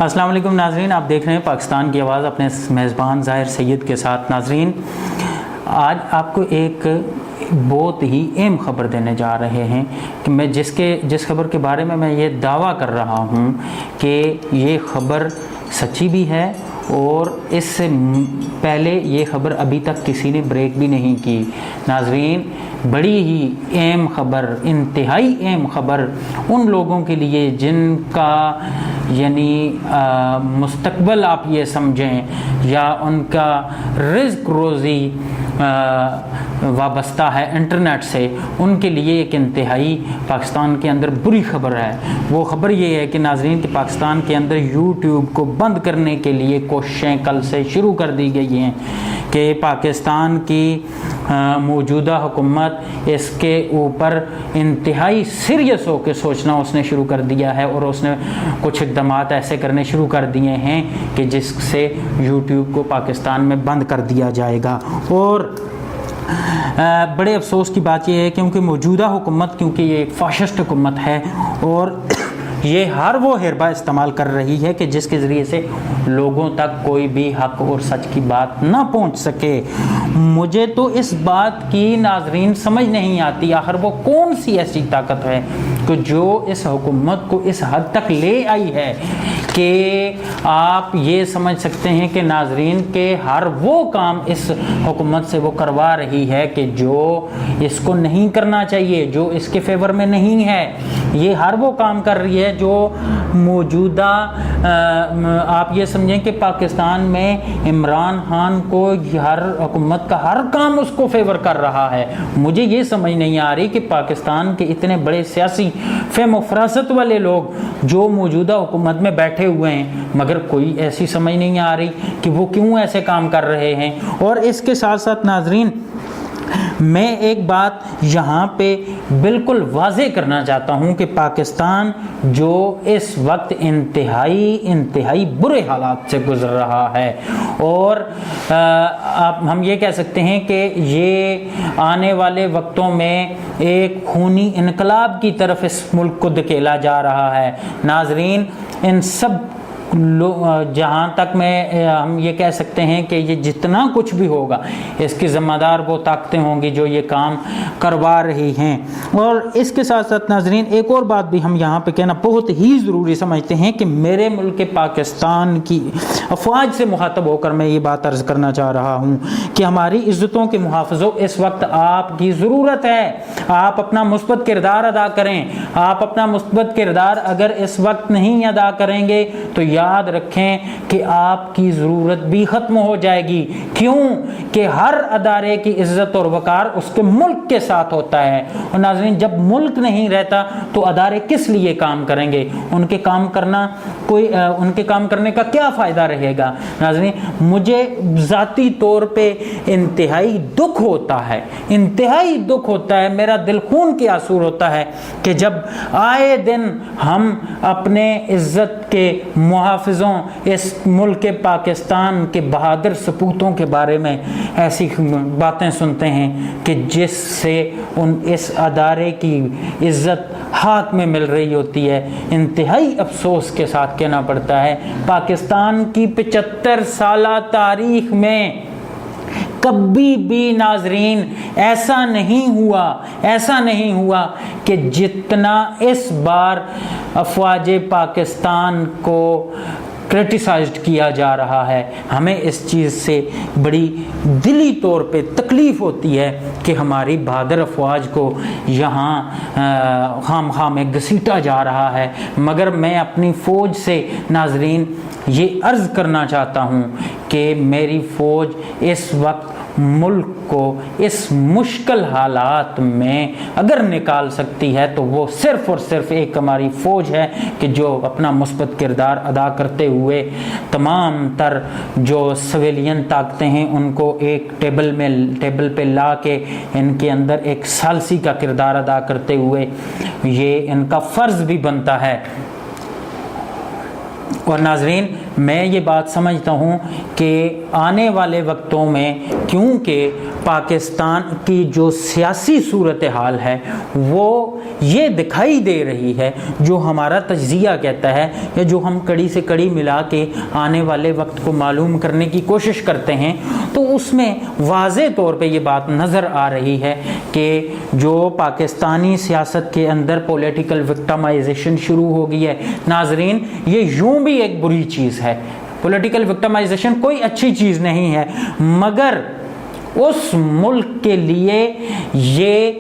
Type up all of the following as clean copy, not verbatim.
السلام علیکم ناظرین، آپ دیکھ رہے ہیں پاکستان کی آواز اپنے میزبان ظاہر سید کے ساتھ۔ ناظرین، آج آپ کو ایک بہت ہی اہم خبر دینے جا رہے ہیں کہ میں جس خبر کے بارے میں یہ دعویٰ کر رہا ہوں کہ یہ خبر سچی بھی ہے، اور اس سے پہلے یہ خبر ابھی تک کسی نے بریک بھی نہیں کی۔ ناظرین، بڑی ہی اہم خبر، انتہائی اہم خبر ان لوگوں کے لیے جن کا مستقبل آپ یہ سمجھیں یا ان کا رزق روزی وابستہ ہے انٹرنیٹ سے، ان کے لیے ایک انتہائی پاکستان کے اندر بری خبر ہے۔ وہ خبر یہ ہے کہ ناظرین کہ پاکستان کے اندر یوٹیوب کو بند کرنے کے لیے کوششیں کل سے شروع کر دی گئی ہیں کہ پاکستان کی موجودہ حکومت اس کے اوپر انتہائی سیریس ہو کے سوچنا اس نے شروع کر دیا ہے، اور اس نے کچھ اقدامات ایسے کرنے شروع کر دیے ہیں کہ جس سے یوٹیوب کو پاکستان میں بند کر دیا جائے گا۔ اور بڑے افسوس کی بات یہ ہے کیونکہ موجودہ حکومت، کیونکہ یہ ایک فاشسٹ حکومت ہے، اور یہ ہر وہ حربہ استعمال کر رہی ہے کہ جس کے ذریعے سے لوگوں تک کوئی بھی حق اور سچ کی بات نہ پہنچ سکے۔ مجھے تو اس بات کی ناظرین سمجھ نہیں آتی، آخر وہ کون سی ایسی طاقت ہے کہ جو اس حکومت کو اس حد تک لے آئی ہے کہ آپ یہ سمجھ سکتے ہیں کہ ناظرین کے ہر وہ کام اس حکومت سے وہ کروا رہی ہے کہ جو اس کو نہیں کرنا چاہیے، جو اس کے فیور میں نہیں ہے۔ یہ ہر وہ کام کر رہی ہے جو موجودہ آپ یہ سمجھیں کہ پاکستان میں عمران خان کو ہر حکومت کا ہر کام اس کو فیور کر رہا ہے۔ مجھے یہ سمجھ نہیں آ رہی کہ پاکستان کے اتنے بڑے سیاسی فہم و فراست والے لوگ جو موجودہ حکومت میں بیٹھے ہوئے ہیں، مگر کوئی ایسی سمجھ نہیں آ رہی کہ وہ کیوں ایسے کام کر رہے ہیں۔ اور اس کے ساتھ ساتھ ناظرین، میں ایک بات یہاں پہ بالکل واضح کرنا چاہتا ہوں کہ پاکستان جو اس وقت انتہائی برے حالات سے گزر رہا ہے، اور ہم یہ کہہ سکتے ہیں کہ یہ آنے والے وقتوں میں ایک خونی انقلاب کی طرف اس ملک کو دھکیلا جا رہا ہے۔ ناظرین، ان سب جہاں تک ہم یہ کہہ سکتے ہیں کہ یہ جتنا کچھ بھی ہوگا اس کی ذمہ دار وہ طاقتیں ہوں گی جو یہ کام کروا رہی ہیں۔ اور اس کے ساتھ ساتھ ناظرین، ایک اور بات بھی ہم یہاں پہ کہنا بہت ہی ضروری سمجھتے ہیں کہ میرے ملک پاکستان کی افواج سے مخاطب ہو کر میں یہ بات عرض کرنا چاہ رہا ہوں کہ ہماری عزتوں کے محافظوں، اس وقت آپ کی ضرورت ہے۔ آپ اپنا مثبت کردار ادا کریں۔ آپ اپنا مثبت کردار اگر اس وقت نہیں ادا کریں گے تو یاد رکھیں کہ آپ کی ضرورت بھی ختم ہو جائے گی۔ کیوں کہ ہر ادارے کی عزت اور وقار اس کے ملک کے ساتھ ہوتا ہے، اور ناظرین جب ملک نہیں رہتا تو ادارے کس لیے کام کریں گے؟ ان کے کام کرنے کا کیا فائدہ رہے گا؟ ناظرین، مجھے ذاتی طور پہ انتہائی دکھ ہوتا ہے، میرا دل خون کے آنسو ہوتا ہے کہ جب آئے دن ہم اپنے عزت کے محافظوں، اس ملک پاکستان کے بہادر سپوتوں کے بارے میں ایسی باتیں سنتے ہیں کہ جس سے اس ادارے کی عزت ہاتھ میں مل رہی ہوتی ہے۔ انتہائی افسوس کے ساتھ کہنا پڑتا ہے، پاکستان کی 75 سالہ تاریخ میں کبھی بھی ناظرین ایسا نہیں ہوا کہ جتنا اس بار افواج پاکستان کو کرٹیسائزڈ کیا جا رہا ہے۔ ہمیں اس چیز سے بڑی دلی طور پہ تکلیف ہوتی ہے کہ ہماری بہادر افواج کو یہاں خام خام میں گھسیٹا جا رہا ہے۔ مگر میں اپنی فوج سے ناظرین یہ عرض کرنا چاہتا ہوں کہ میری فوج اس وقت ملک کو اس مشکل حالات میں اگر نکال سکتی ہے تو وہ صرف اور صرف ایک ہماری فوج ہے کہ جو اپنا مثبت کردار ادا کرتے ہوئے تمام تر جو سویلین طاقتیں ہیں ان کو ایک ٹیبل پہ لا کے ان کے اندر ایک ثالثی کا کردار ادا کرتے ہوئے یہ ان کا فرض بھی بنتا ہے۔ اور ناظرین، میں یہ بات سمجھتا ہوں کہ آنے والے وقتوں میں کیونکہ پاکستان کی جو سیاسی صورتحال ہے وہ یہ دکھائی دے رہی ہے، جو ہمارا تجزیہ کہتا ہے یا جو ہم کڑی سے کڑی ملا کے آنے والے وقت کو معلوم کرنے کی کوشش کرتے ہیں، تو اس میں واضح طور پہ یہ بات نظر آ رہی ہے کہ جو پاکستانی سیاست کے اندر پولیٹیکل وکٹمائزیشن شروع ہو گئی ہے۔ ناظرین، یہ یوں بھی ایک بری چیز ہے، پولیٹیکل وکٹمائزیشن کوئی اچھی چیز نہیں ہے، مگر اس ملک کے لیے یہ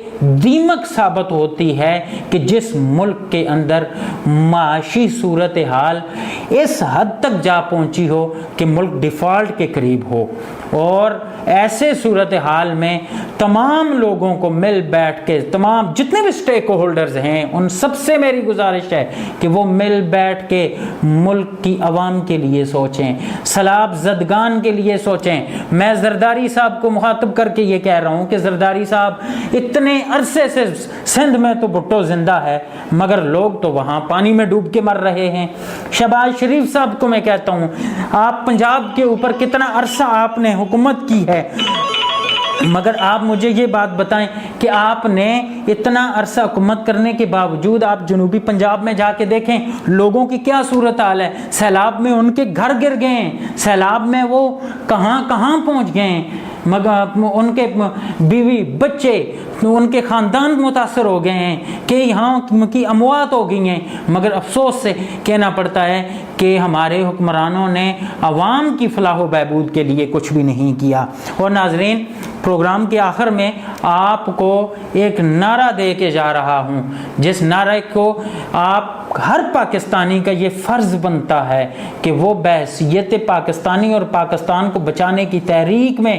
دیمک ثابت ہوتی ہے کہ جس ملک کے اندر معاشی صورتحال اس حد تک جا پہنچی ہو کہ ملک ڈیفالٹ کے قریب ہو، اور ایسے صورتحال میں تمام لوگوں کو مل بیٹھ کے، تمام جتنے بھی سٹیک ہولڈرز ہیں ان سب سے میری گزارش ہے کہ وہ مل بیٹھ کے ملک کی عوام کے لیے سوچیں، سیلاب زدگان کے لیے سوچیں۔ میں زرداری صاحب کو مخاطب کر کے یہ کہہ رہا ہوں کہ زرداری صاحب، اتنے عرصے سے سندھ میں تو بھٹو زندہ ہے مگر لوگ تو وہاں پانی میں ڈوب کے مر رہے ہیں۔ شہباز شریف صاحب کو میں کہتا ہوں، آپ پنجاب کے اوپر کتنا عرصہ آپ نے حکومت کی ہے، مگر آپ مجھے یہ بات بتائیں کہ آپ نے اتنا عرصہ حکومت کرنے کے باوجود آپ جنوبی پنجاب میں جا کے دیکھیں لوگوں کی کیا صورتحال ہے۔ سیلاب میں ان کے گھر گر گئے ہیں، سیلاب میں وہ کہاں کہاں پہنچ گئے ہیں، مگر ان کے بیوی بچے، ان کے خاندان متاثر ہو گئے ہیں کہ یہاں کی اموات ہو گئی ہیں، مگر افسوس سے کہنا پڑتا ہے کہ ہمارے حکمرانوں نے عوام کی فلاح و بہبود کے لیے کچھ بھی نہیں کیا۔ اور ناظرین، پروگرام کے آخر میں آپ کو ایک نعرہ دے کے جا رہا ہوں، جس نعرے کو آپ ہر پاکستانی کا یہ فرض بنتا ہے کہ وہ بحیثیت پاکستانی اور پاکستان کو بچانے کی تحریک میں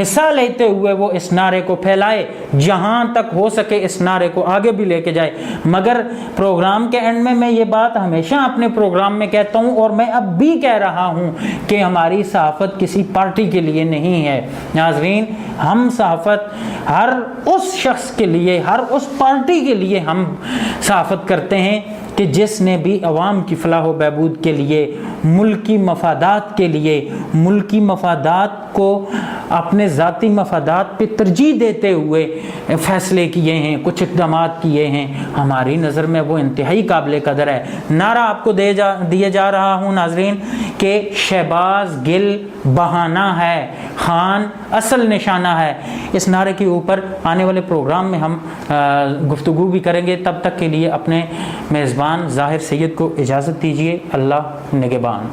حصہ لیتے ہوئے وہ اس نعرے کو پھیلائے، جہاں تک ہو سکے اس نعرے کو آگے بھی لے کے جائے۔ مگر پروگرام کے اینڈ میں یہ بات ہمیشہ اپنے پروگرام میں کہتا ہوں اور میں اب بھی کہہ رہا ہوں کہ ہماری صحافت کسی پارٹی کے لیے نہیں ہے۔ ناظرین، ہم صحافت ہر اس شخص کے لیے، ہر اس پارٹی کے لیے ہم صحافت کرتے ہیں کہ جس نے بھی عوام کی فلاح و بہبود کے لیے، ملکی مفادات کے لیے، ملکی مفادات کو اپنے ذاتی مفادات پہ ترجیح دیتے ہوئے فیصلے کیے ہیں، کچھ اقدامات کیے ہیں۔ ہماری نظر میں وہ انتہائی قابل قدر ہے۔ نعرہ آپ کو دیے جا رہا ہوں ناظرین کہ شہباز گل بہانہ ہے، خان اصل نشانہ ہے۔ اس نعرے کے اوپر آنے والے پروگرام میں ہم گفتگو بھی کریں گے۔ تب تک کے لیے اپنے میزبان ظاہر سید کو اجازت دیجیے۔ اللہ نگہبان۔